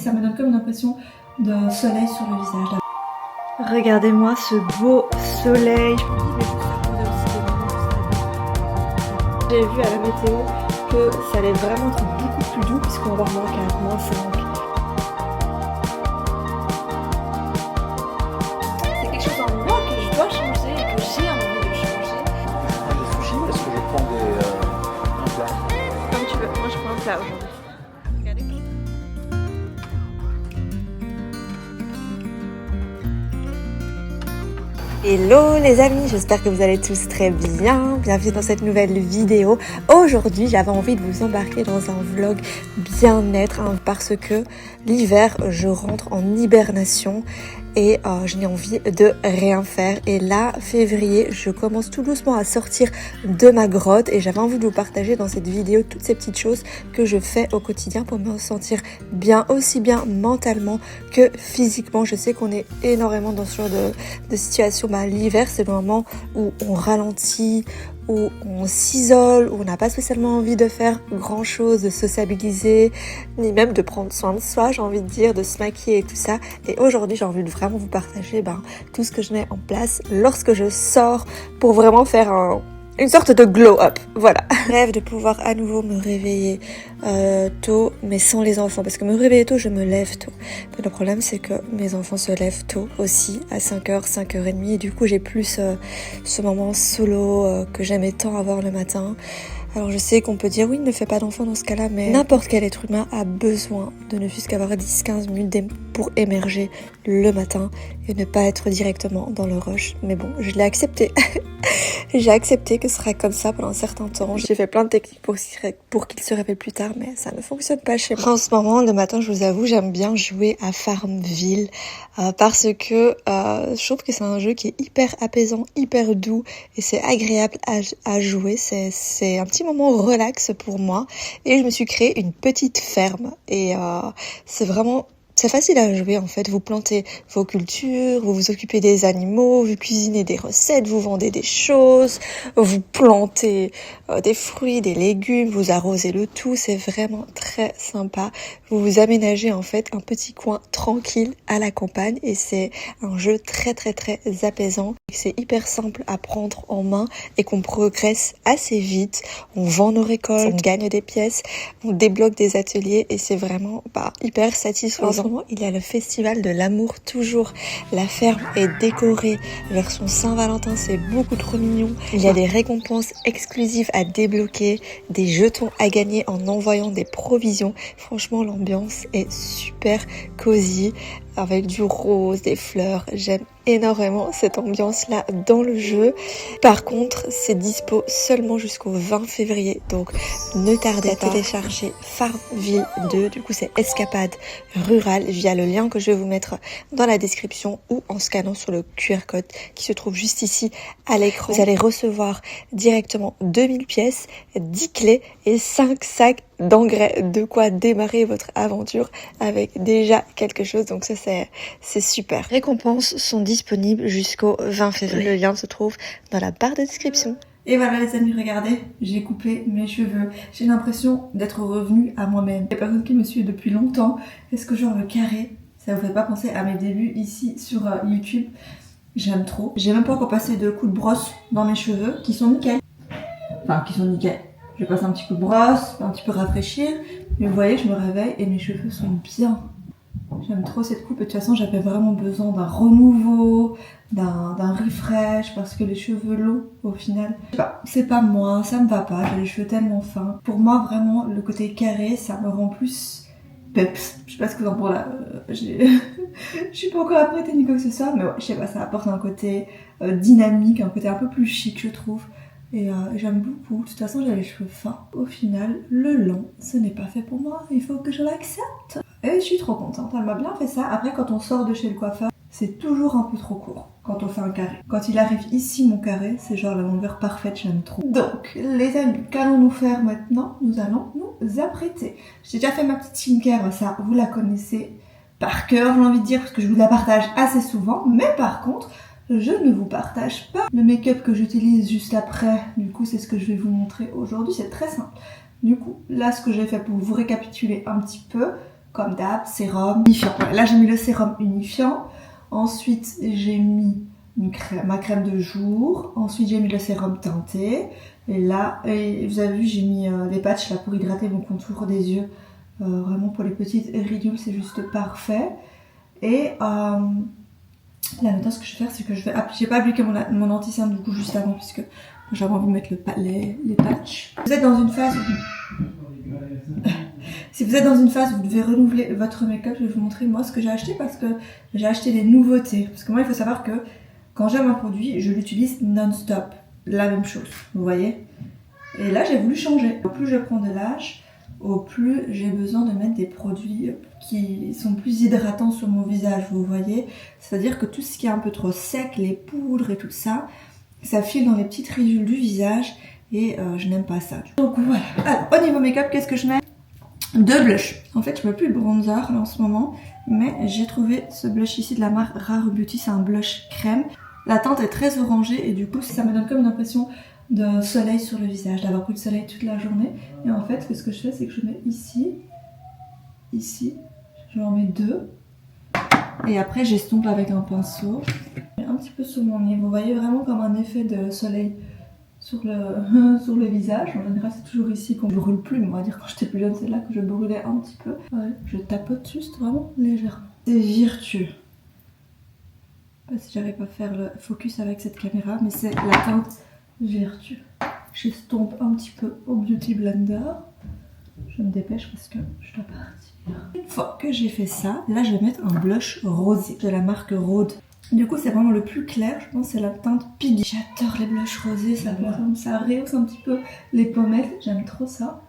Ça me donne comme une impression de soleil sur le visage. Regardez-moi ce beau soleil. J'ai vu à la météo que ça allait vraiment être beaucoup plus doux puisqu'on va avoir -4, -5. C'est quelque chose en moi que je dois changer et que j'ai envie de changer. Je prends des sushis, est-ce que je prends un plat? Comme tu veux, moi je prends un plat aujourd'hui. Hello les amis, j'espère que vous allez tous très bien. Bienvenue dans cette nouvelle vidéo. Aujourd'hui, j'avais envie de vous embarquer dans un vlog bien-être parce que l'hiver, je rentre en hibernation et je n'ai envie de rien faire. Et là, février, je commence tout doucement à sortir de ma grotte et j'avais envie de vous partager dans cette vidéo toutes ces petites choses que je fais au quotidien pour me sentir bien, aussi bien mentalement que physiquement. Je sais qu'on est énormément dans ce genre de situation. L'hiver, c'est le moment où on ralentit, où on s'isole, où on n'a pas spécialement envie de faire grand chose, de sociabiliser, ni même de prendre soin de soi, j'ai envie de dire, de se maquiller et tout ça. Et aujourd'hui, j'ai envie de vraiment vous partager tout ce que je mets en place lorsque je sors pour vraiment faire une sorte de glow-up, voilà. Rêve de pouvoir à nouveau me réveiller tôt, mais sans les enfants. Parce que me réveiller tôt, je me lève tôt. Mais le problème, c'est que mes enfants se lèvent tôt aussi, à 5h, 5h30. Et du coup, j'ai plus ce moment solo que j'aimais tant avoir le matin. Alors je sais qu'on peut dire oui, ne fais pas d'enfant dans ce cas-là, mais n'importe quel être humain a besoin de ne fût-ce qu'avoir 10-15 minutes pour émerger le matin et ne pas être directement dans le rush. Mais bon, je l'ai accepté. J'ai accepté que ce sera comme ça pendant un certain temps. J'ai fait plein de techniques pour qu'il se réveille plus tard, mais ça ne fonctionne pas chez moi. En ce moment, le matin, je vous avoue, j'aime bien jouer à Farmville parce que je trouve que c'est un jeu qui est hyper apaisant, hyper doux et c'est agréable à jouer. C'est un petit moment relax pour moi et je me suis créé une petite ferme et c'est facile à jouer en fait, vous plantez vos cultures, vous vous occupez des animaux, vous cuisinez des recettes, vous vendez des choses, vous plantez des fruits, des légumes, vous arrosez le tout, c'est vraiment très sympa. Vous vous aménagez en fait un petit coin tranquille à la campagne et c'est un jeu très très très apaisant. C'est hyper simple à prendre en main et qu'on progresse assez vite. On vend nos récoltes, on gagne des pièces, on débloque des ateliers et c'est vraiment hyper satisfaisant. Il y a le festival de l'amour toujours. La ferme est décorée vers son Saint-Valentin, c'est beaucoup trop mignon. Il y a des récompenses exclusives à débloquer, des jetons à gagner en envoyant des provisions. Franchement, l'ambiance est super cosy avec du rose, des fleurs. J'aime énormément cette ambiance-là dans le jeu. Par contre, c'est dispo seulement jusqu'au 20 février. Donc, ne tardez pas à télécharger Farmville 2. Du coup, c'est Escapade Rurale via le lien que je vais vous mettre dans la description ou en scannant sur le QR code qui se trouve juste ici à l'écran. Vous allez recevoir directement 2000 pièces, 10 clés et 5 sacs d'engrais, de quoi démarrer votre aventure avec déjà quelque chose. Donc ça c'est super. Les récompenses sont disponibles jusqu'au 20 février. Le lien se trouve dans la barre de description. Et voilà les amis, regardez, j'ai coupé mes cheveux. J'ai l'impression d'être revenue à moi-même. Les personnes qui me suivent depuis longtemps, est-ce que genre le carré, ça vous fait pas penser à mes débuts ici sur YouTube? J'aime trop. J'ai même pas encore passé de coups de brosse dans mes cheveux qui sont nickel. Enfin, qui sont nickel. Je passe un petit coup de brosse, un petit peu rafraîchir. Mais vous voyez, je me réveille et mes cheveux sont bien. J'aime trop cette coupe et de toute façon j'avais vraiment besoin d'un renouveau, d'un refresh parce que les cheveux longs au final, c'est pas moi, ça me va pas, j'ai les cheveux tellement fins. Pour moi vraiment le côté carré ça me rend plus peps. Je sais pas ce que vous en pensez là, je suis pas encore apprêtée ni quoi que ce soit mais ouais, je sais pas, ça apporte un côté dynamique, un côté un peu plus chic je trouve. Et j'aime beaucoup, de toute façon j'ai les cheveux fins. Au final, le long, ce n'est pas fait pour moi, il faut que je l'accepte. Et je suis trop contente, elle m'a bien fait ça. Après quand on sort de chez le coiffeur, c'est toujours un peu trop court quand on fait un carré. Quand il arrive ici mon carré, c'est genre la longueur parfaite, j'aime trop. Donc les amis, qu'allons-nous faire maintenant? Nous allons nous apprêter. J'ai déjà fait ma petite skincare, ça vous la connaissez par cœur, j'ai envie de dire, parce que je vous la partage assez souvent. Mais par contre, je ne vous partage pas le make-up que j'utilise juste après. Du coup, c'est ce que je vais vous montrer aujourd'hui. C'est très simple. Du coup, là, ce que j'ai fait pour vous récapituler un petit peu, comme d'hab, sérum unifiant. Voilà, là j'ai mis le sérum unifiant. Ensuite j'ai mis ma crème de jour. Ensuite j'ai mis le sérum teinté. Et là, vous avez vu, j'ai mis les patchs là pour hydrater mon contour des yeux. Vraiment pour les petites ridules, c'est juste parfait. Et là maintenant, ce que je vais faire, c'est que j'ai pas appliqué mon anti-cerne du coup juste avant, puisque j'avais envie de mettre les patchs. Vous êtes dans une phase où... Si vous êtes dans une phase où vous devez renouveler votre make-up, je vais vous montrer moi ce que j'ai acheté, parce que j'ai acheté des nouveautés. Parce que moi, il faut savoir que quand j'aime un produit, je l'utilise non-stop. La même chose, vous voyez. Et là, j'ai voulu changer. Au plus je prends de l'âge, au plus j'ai besoin de mettre des produits qui sont plus hydratants sur mon visage, vous voyez. C'est-à-dire que tout ce qui est un peu trop sec, les poudres et tout ça, ça file dans les petites ridules du visage et je n'aime pas ça. Donc voilà. Alors, au niveau make-up, qu'est-ce que je mets? 2 blushs. En fait, je mets plus de bronzer là, en ce moment, mais j'ai trouvé ce blush ici de la marque Rare Beauty. C'est un blush crème. La teinte est très orangée et du coup, ça me donne comme une impression de soleil sur le visage, d'avoir pris le soleil toute la journée. Et en fait, ce que je fais, c'est que je mets ici, j'en mets 2. Et après, j'estompe avec un pinceau. Un petit peu sur mon nez. Vous voyez vraiment comme un effet de soleil sur le visage. En général, c'est toujours ici qu'on brûle plus. On va dire quand j'étais plus jeune, c'est là que je brûlais un petit peu. Ouais, je tapote juste vraiment légèrement. C'est virtueux. Je sais pas si j'arrive à faire le focus avec cette caméra, mais c'est la teinte virtueux. J'estompe un petit peu au Beauty Blender. Je me dépêche parce que je dois partir. Une fois que j'ai fait ça, là je vais mettre un blush rosé de la marque Rhode. Du coup c'est vraiment le plus clair, je pense c'est la teinte Piggy. J'adore les blushs rosés, ça rehausse un petit peu les pommettes, j'aime trop ça.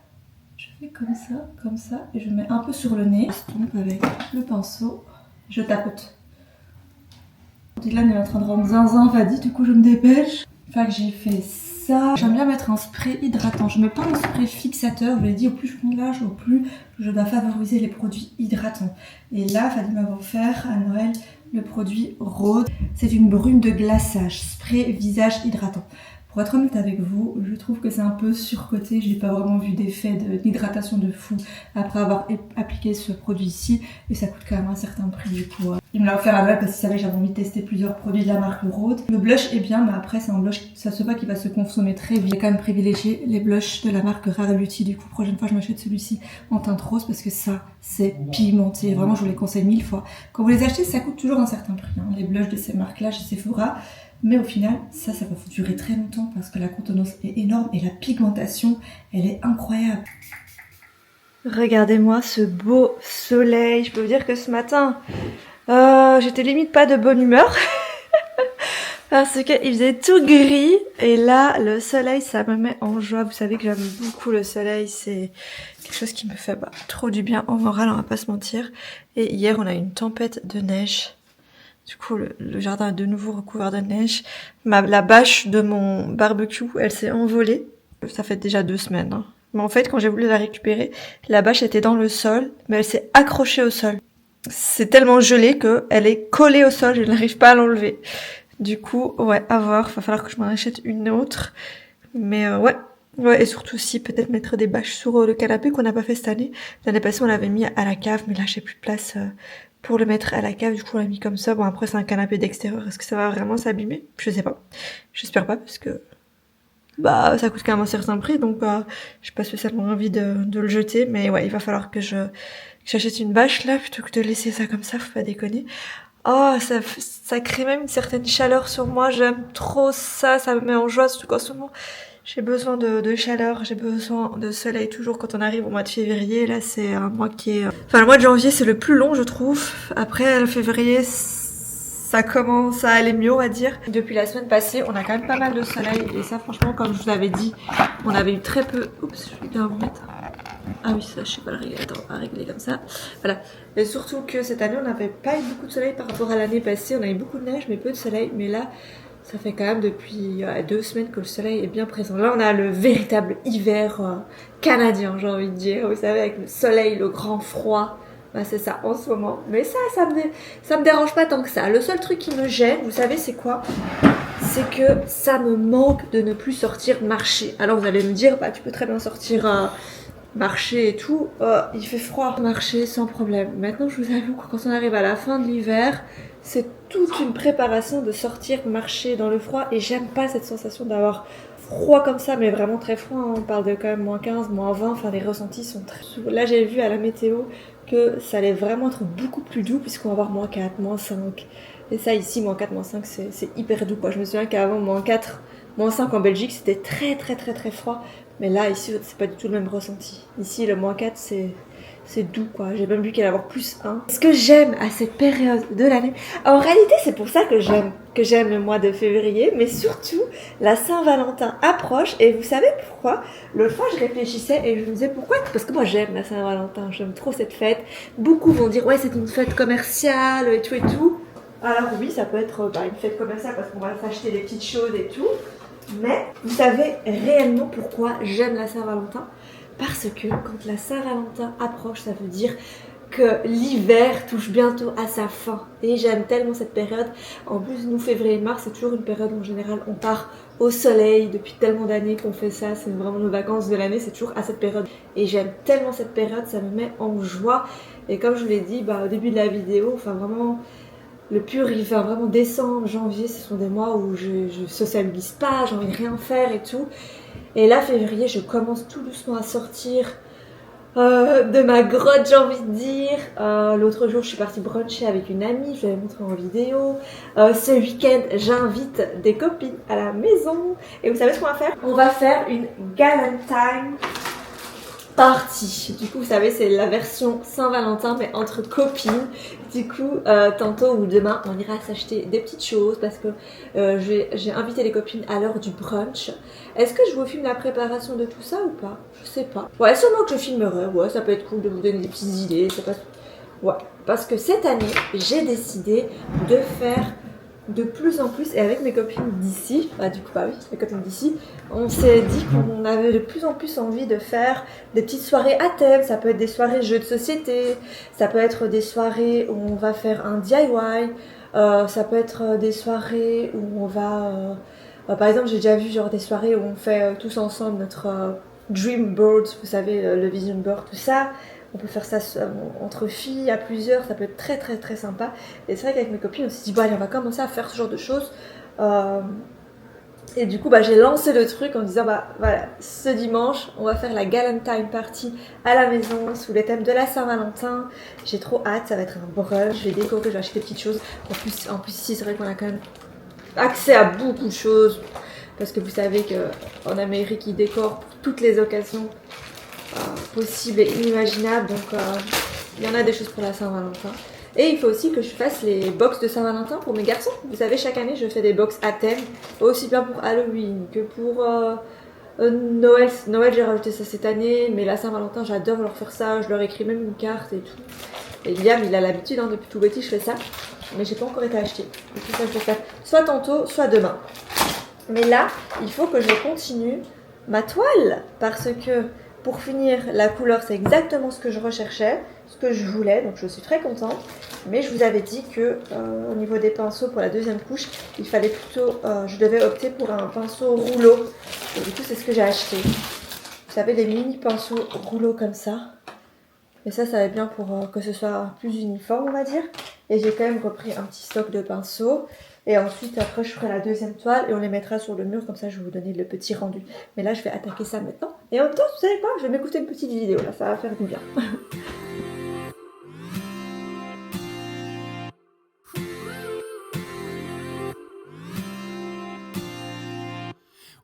Je fais comme ça, et je mets un peu sur le nez. Je estompe avec le pinceau, je tapote. Dylan est en train de rendre zinzin Fadi, du coup je me dépêche. Une fois que j'ai fait ça, j'aime bien mettre un spray hydratant. Je mets pas un spray fixateur, je l'ai dit, au plus je prends de l'âge, au plus je dois favoriser les produits hydratants. Et là, Fadi m'a offert à Noël le produit Rhode. C'est une brume de glaçage, spray visage hydratant. Pour être honnête avec vous, je trouve que c'est un peu surcoté. J'ai pas vraiment vu d'effet d'hydratation de fou après avoir appliqué ce produit-ci. Et ça coûte quand même un certain prix du coup. Il me l'a offert à Noël parce qu'il savait que j'avais envie de tester plusieurs produits de la marque Rhode. Le blush est bien, mais après c'est un blush, ça se voit qu'il va se consommer très vite. J'ai quand même privilégié les blushs de la marque Rare Beauty. Du coup, prochaine fois je m'achète celui-ci en teinte rose parce que ça, c'est pigmenté. Vraiment, je vous les conseille 1000 fois. Quand vous les achetez, ça coûte toujours un certain prix. Hein. Les blushs de ces marques-là chez Sephora. Mais au final, ça va durer très longtemps parce que la contenance est énorme et la pigmentation, elle est incroyable. Regardez-moi ce beau soleil. Je peux vous dire que ce matin, j'étais limite pas de bonne humeur. Parce qu'il faisait tout gris. Et là, le soleil, ça me met en joie. Vous savez que j'aime beaucoup le soleil. C'est quelque chose qui me fait trop du bien au moral, on va pas se mentir. Et hier, on a eu une tempête de neige. Du coup, le jardin est de nouveau recouvert de neige. La bâche de mon barbecue, elle s'est envolée. Ça fait déjà 2 semaines. Hein. Mais en fait, quand j'ai voulu la récupérer, la bâche était dans le sol, mais elle s'est accrochée au sol. C'est tellement gelé qu'elle est collée au sol, je n'arrive pas à l'enlever. Du coup, ouais, à voir. Va falloir que je m'en achète une autre. Mais ouais, et surtout aussi peut-être mettre des bâches sur le canapé qu'on n'a pas fait cette année. L'année passée, on l'avait mis à la cave, mais là, j'ai plus de place... pour le mettre à la cave, du coup on l'a mis comme ça. Bon après c'est un canapé d'extérieur, est-ce que ça va vraiment s'abîmer? Je sais pas. J'espère pas parce que ça coûte quand même un certain prix, donc j'ai pas spécialement envie de le jeter, mais ouais, il va falloir que j'achète une bâche là plutôt que de laisser ça comme ça, faut pas déconner. Oh, ça crée même une certaine chaleur sur moi, j'aime trop ça, ça me met en joie, surtout qu'en ce moment j'ai besoin de chaleur, j'ai besoin de soleil toujours quand on arrive au mois de février. Là c'est un mois qui est... Enfin le mois de janvier c'est le plus long je trouve. Après le février ça commence à aller mieux on va dire. Depuis la semaine passée on a quand même pas mal de soleil. Et ça franchement comme je vous avais dit, on avait eu très peu... Oups, je vais bien remettre. Ah oui ça je sais pas le régler, attends on va régler comme ça. Voilà. Et surtout que cette année on n'avait pas eu beaucoup de soleil par rapport à l'année passée. On a eu beaucoup de neige mais peu de soleil. Mais là... ça fait quand même depuis 2 semaines que le soleil est bien présent. Là, on a le véritable hiver canadien, j'ai envie de dire. Vous savez, avec le soleil, le grand froid. C'est ça en ce moment. Mais ça me dérange pas tant que ça. Le seul truc qui me gêne, vous savez, c'est quoi? C'est que ça me manque de ne plus sortir marcher. Alors, vous allez me dire, tu peux très bien sortir marcher et tout, il fait froid. Marcher sans problème. Maintenant, je vous avoue que quand on arrive à la fin de l'hiver, c'est toute une préparation de sortir marcher dans le froid et j'aime pas cette sensation d'avoir froid comme ça, mais vraiment très froid. On parle de quand même moins 15, moins 20, enfin les ressentis sont très... Là, j'ai vu à la météo que ça allait vraiment être beaucoup plus doux puisqu'on va avoir moins 4, moins 5. Et ça ici, moins 4, moins 5, c'est hyper doux quoi. Je me souviens qu'avant, moins 4, moins 5 en Belgique, c'était très très très très froid. Mais là, ici, c'est pas du tout le même ressenti. Ici, le moins 4, c'est doux, quoi. J'ai même vu qu'il allait avoir plus 1. Ce que j'aime à cette période de l'année... En réalité, c'est pour ça que j'aime le mois de février. Mais surtout, la Saint-Valentin approche. Et vous savez pourquoi? L'autre fois, je réfléchissais et je me disais pourquoi? Parce que moi, j'aime la Saint-Valentin. J'aime trop cette fête. Beaucoup vont dire, ouais, c'est une fête commerciale et tout et tout. Alors oui, ça peut être une fête commerciale parce qu'on va s'acheter des petites choses et tout. Mais vous savez réellement pourquoi j'aime la Saint-Valentin? Parce que quand la Saint-Valentin approche, ça veut dire que l'hiver touche bientôt à sa fin. Et j'aime tellement cette période. En plus, nous, février-mars, c'est toujours une période où en général on part au soleil. Depuis tellement d'années qu'on fait ça, c'est vraiment nos vacances de l'année, c'est toujours à cette période. Et j'aime tellement cette période, ça me met en joie. Et comme je vous l'ai dit au début de la vidéo, enfin vraiment... Le pur hiver, vraiment décembre, janvier, ce sont des mois où je sociabilise pas, j'ai envie de rien faire et tout. Et là, février, je commence tout doucement à sortir de ma grotte, j'ai envie de dire. L'autre jour, je suis partie bruncher avec une amie, je vais vous montrer en vidéo. Ce week-end, j'invite des copines à la maison. Et vous savez ce qu'on va faire? On va faire une Galentine party. Du coup, vous savez, c'est la version Saint-Valentin, mais entre copines. Du coup, tantôt ou demain, on ira s'acheter des petites choses parce que j'ai invité les copines à l'heure du brunch. Est-ce que je vous filme la préparation de tout ça ou pas? Je sais pas. Ouais, sûrement que je filmerai. Ouais, ça peut être cool de vous donner des petites idées. Ouais, parce que cette année, j'ai décidé de faire de plus en plus, et avec mes copines d'ici, mes copines d'ici, on s'est dit qu'on avait de plus en plus envie de faire des petites soirées à thème. Ça peut être des soirées jeux de société, ça peut être des soirées où on va faire un DIY, ça peut être des soirées où on va... par exemple, j'ai déjà vu genre des soirées où on fait tous ensemble notre Dream Board, vous savez, le Vision Board, tout ça. On peut faire ça entre filles, à plusieurs, ça peut être très très très sympa. Et c'est vrai qu'avec mes copines, on s'est dit, allez, on va commencer à faire ce genre de choses. Et du coup, j'ai lancé le truc en disant, voilà, ce dimanche, on va faire la Galentine Party à la maison, sous les thèmes de la Saint-Valentin. J'ai trop hâte, ça va être un brunch, je vais décorer, je vais acheter des petites choses. En plus ici, c'est vrai qu'on a quand même accès à beaucoup de choses. Parce que vous savez qu'en Amérique, ils décorent pour toutes les occasions possible et inimaginable, donc il y en a des choses pour la Saint-Valentin. Et il faut aussi que je fasse les box de Saint-Valentin pour mes garçons. Vous savez, chaque année je fais des box à thème, aussi bien pour Halloween que pour Noël. Noël, j'ai rajouté ça cette année, mais la Saint-Valentin, j'adore leur faire ça, je leur écris même une carte et tout. Et Liam, il a l'habitude, depuis tout petit je fais ça, mais j'ai pas encore été acheté. Et tout ça, je vais faire soit tantôt, soit demain. Mais là, il faut que je continue ma toile, parce que pour finir, la couleur, c'est exactement ce que je recherchais, ce que je voulais, donc je suis très contente. Mais je vous avais dit que au niveau des pinceaux pour la deuxième couche, il fallait plutôt, je devais opter pour un pinceau rouleau. Et du coup, c'est ce que j'ai acheté. Vous savez, les mini pinceaux rouleaux comme ça. Et ça va être bien pour que ce soit plus uniforme, on va dire. Et j'ai quand même repris un petit stock de pinceaux. Et ensuite, après, je ferai la deuxième toile et on les mettra sur le mur. Comme ça, je vais vous donner le petit rendu. Mais là, je vais attaquer ça maintenant. Et en même temps, vous savez quoi? Je vais m'écouter une petite vidéo. Là, ça va faire du bien.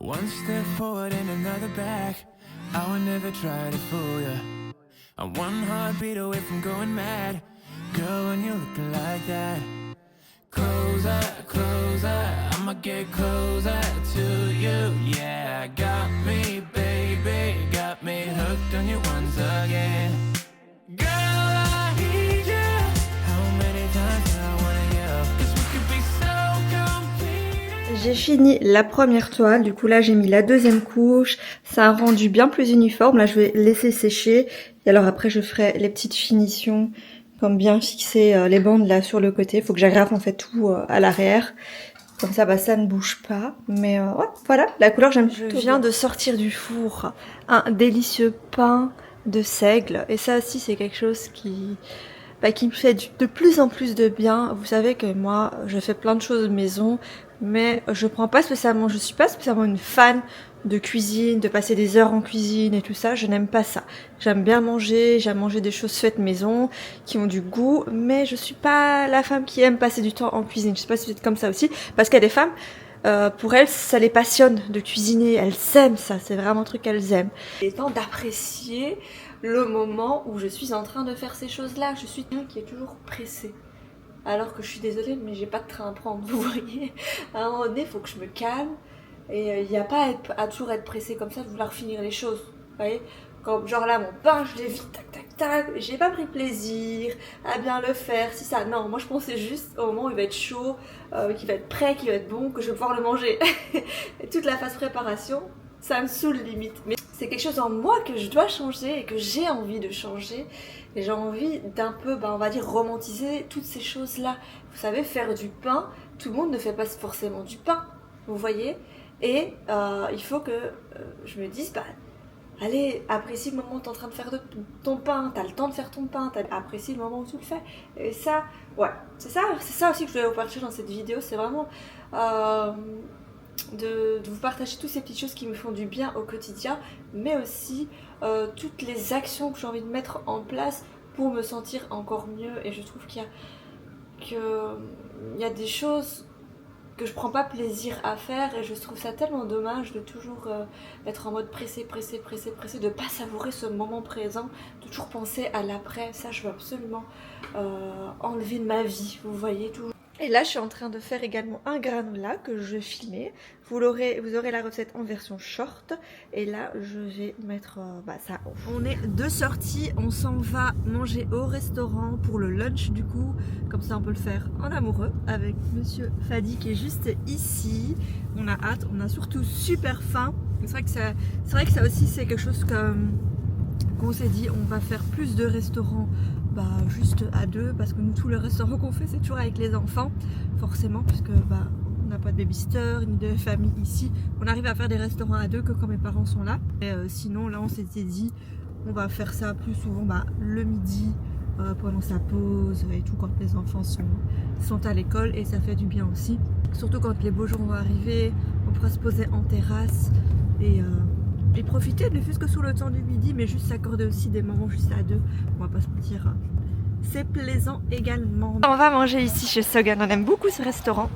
One step forward and another back. I would never try to fool ya. I'm one heartbeat away from going mad. Girl, when you're looking like that. Closer, closer, I'ma get closer to you. Yeah, got me, baby, got me hooked on you once again. Girl, I need you. How many times do I wanna yell? 'Cause we could be so complete. J'ai fini la première toile, du coup là j'ai mis la deuxième couche. Ça a rendu bien plus uniforme. Là je vais laisser sécher. Et alors après je ferai les petites finitions. Comme bien fixer les bandes là sur le côté. Faut que j'agrafe en fait tout à l'arrière. Comme ça, ça ne bouge pas. Mais ouais, voilà, la couleur j'aime plutôt. Je viens de sortir du four un délicieux pain de seigle. Et ça aussi c'est quelque chose qui me fait de plus en plus de bien. Vous savez que moi je fais plein de choses maison, mais je suis pas spécialement une fan de cuisine, de passer des heures en cuisine et tout ça. Je n'aime pas ça. J'aime manger des choses faites maison, qui ont du goût, mais je suis pas la femme qui aime passer du temps en cuisine. Je sais pas si vous êtes comme ça aussi, parce qu'il y a des femmes, pour elles, ça les passionne de cuisiner, elles aiment ça, c'est vraiment un truc qu'elles aiment. Il est temps d'apprécier le moment où je suis en train de faire ces choses-là. Je suis quelqu'un qui est toujours pressée. Alors que je suis désolée, mais j'ai pas de train à prendre, vous voyez. À un moment donné, il faut que je me calme. Et il n'y a pas à toujours être pressé comme ça, de vouloir finir les choses. Vous voyez, comme genre là, mon pain, je l'ai vite, tac, tac, tac. J'ai pas pris plaisir à bien le faire, si ça. Non, moi je pensais juste au moment où il va être chaud, qu'il va être prêt, qu'il va être bon, que je vais pouvoir le manger. Et toute la phase préparation, ça me saoule limite. Mais c'est quelque chose en moi que je dois changer et que j'ai envie de changer. Et j'ai envie d'un peu, on va dire, romantiser toutes ces choses-là. Vous savez, faire du pain, tout le monde ne fait pas forcément du pain, vous voyez. Et il faut que je me dise, allez, apprécie le moment où tu es en train de faire ton pain, tu as le temps de faire ton pain, apprécie le moment où tu le fais. Et ça, ouais, c'est ça aussi que je voulais vous partager dans cette vidéo, c'est vraiment de vous partager toutes ces petites choses qui me font du bien au quotidien, mais aussi toutes les actions que j'ai envie de mettre en place pour me sentir encore mieux. Et je trouve qu'il y a des choses que je prends pas plaisir à faire, et je trouve ça tellement dommage de toujours être en mode pressé, de pas savourer ce moment présent, de toujours penser à l'après. Ça, je veux absolument enlever de ma vie, vous voyez, toujours. Et là, je suis en train de faire également un granola que je vais filmer. Vous aurez la recette en version short. Et là, je vais mettre ça. On est de sortie, on s'en va manger au restaurant pour le lunch du coup. Comme ça, on peut le faire en amoureux avec Monsieur Fadi qui est juste ici. On a hâte, on a surtout super faim. C'est vrai que ça aussi, c'est quelque chose qu'on s'est dit, on va faire plus de restaurants juste à deux, parce que nous, tous les restaurants qu'on fait, c'est toujours avec les enfants, forcément, puisque on n'a pas de babysitter ni de famille ici. On arrive à faire des restaurants à deux que quand mes parents sont là. Et sinon, là, on s'était dit, on va faire ça plus souvent le midi, pendant sa pause et tout, quand les enfants sont à l'école, et ça fait du bien aussi. Surtout quand les beaux jours vont arriver, on pourra se poser en terrasse et profiter, ne fût-ce que sur le temps du midi, mais juste s'accorder aussi des moments juste à deux. On va pas se mentir, c'est plaisant également. On va manger ici chez Sogan, on aime beaucoup ce restaurant.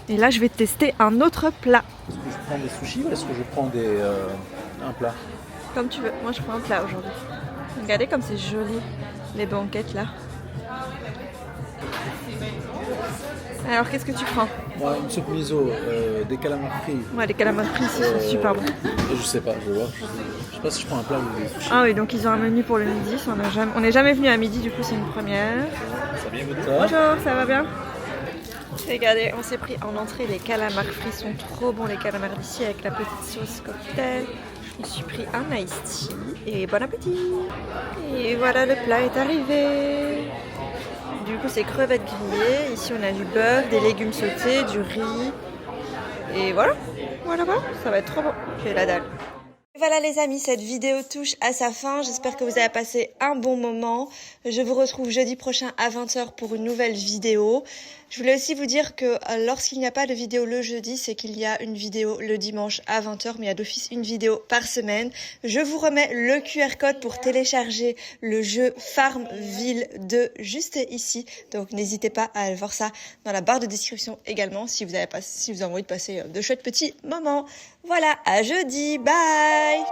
Et là, je vais tester un autre plat. Est-ce que je prends des sushis ou est-ce que je prends un plat? Comme tu veux, moi je prends un plat aujourd'hui. Regardez comme c'est joli, les banquettes là. Alors qu'est-ce que tu prends? Moi, une soupe miso, des calamars frits. Ouais, les calamars frits, c'est super bon. Je sais pas, je vais voir. Je sais pas si je prends un plat ou des sushis. Ah oui, donc ils ont un menu pour le midi. On n'est jamais venu à midi, du coup c'est une première. Ça vient votre Bonjour, ça va bien? Regardez, on s'est pris en entrée, les calamars frits sont trop bons, les calamars d'ici avec la petite sauce cocktail. Je me suis pris un iced tea et bon appétit. Et voilà, le plat est arrivé. Du coup, c'est crevettes grillées. Ici, on a du bœuf, des légumes sautés, du riz. Et voilà, ça va être trop bon. J'ai la dalle. Voilà les amis, cette vidéo touche à sa fin. J'espère que vous avez passé un bon moment. Je vous retrouve jeudi prochain à 20h pour une nouvelle vidéo. Je voulais aussi vous dire que lorsqu'il n'y a pas de vidéo le jeudi, c'est qu'il y a une vidéo le dimanche à 20h, mais il y a d'office une vidéo par semaine. Je vous remets le QR code pour télécharger le jeu Farmville 2 juste ici. Donc n'hésitez pas à aller voir ça dans la barre de description également si vous avez envie de passer de chouettes petits moments. Voilà, à jeudi, bye!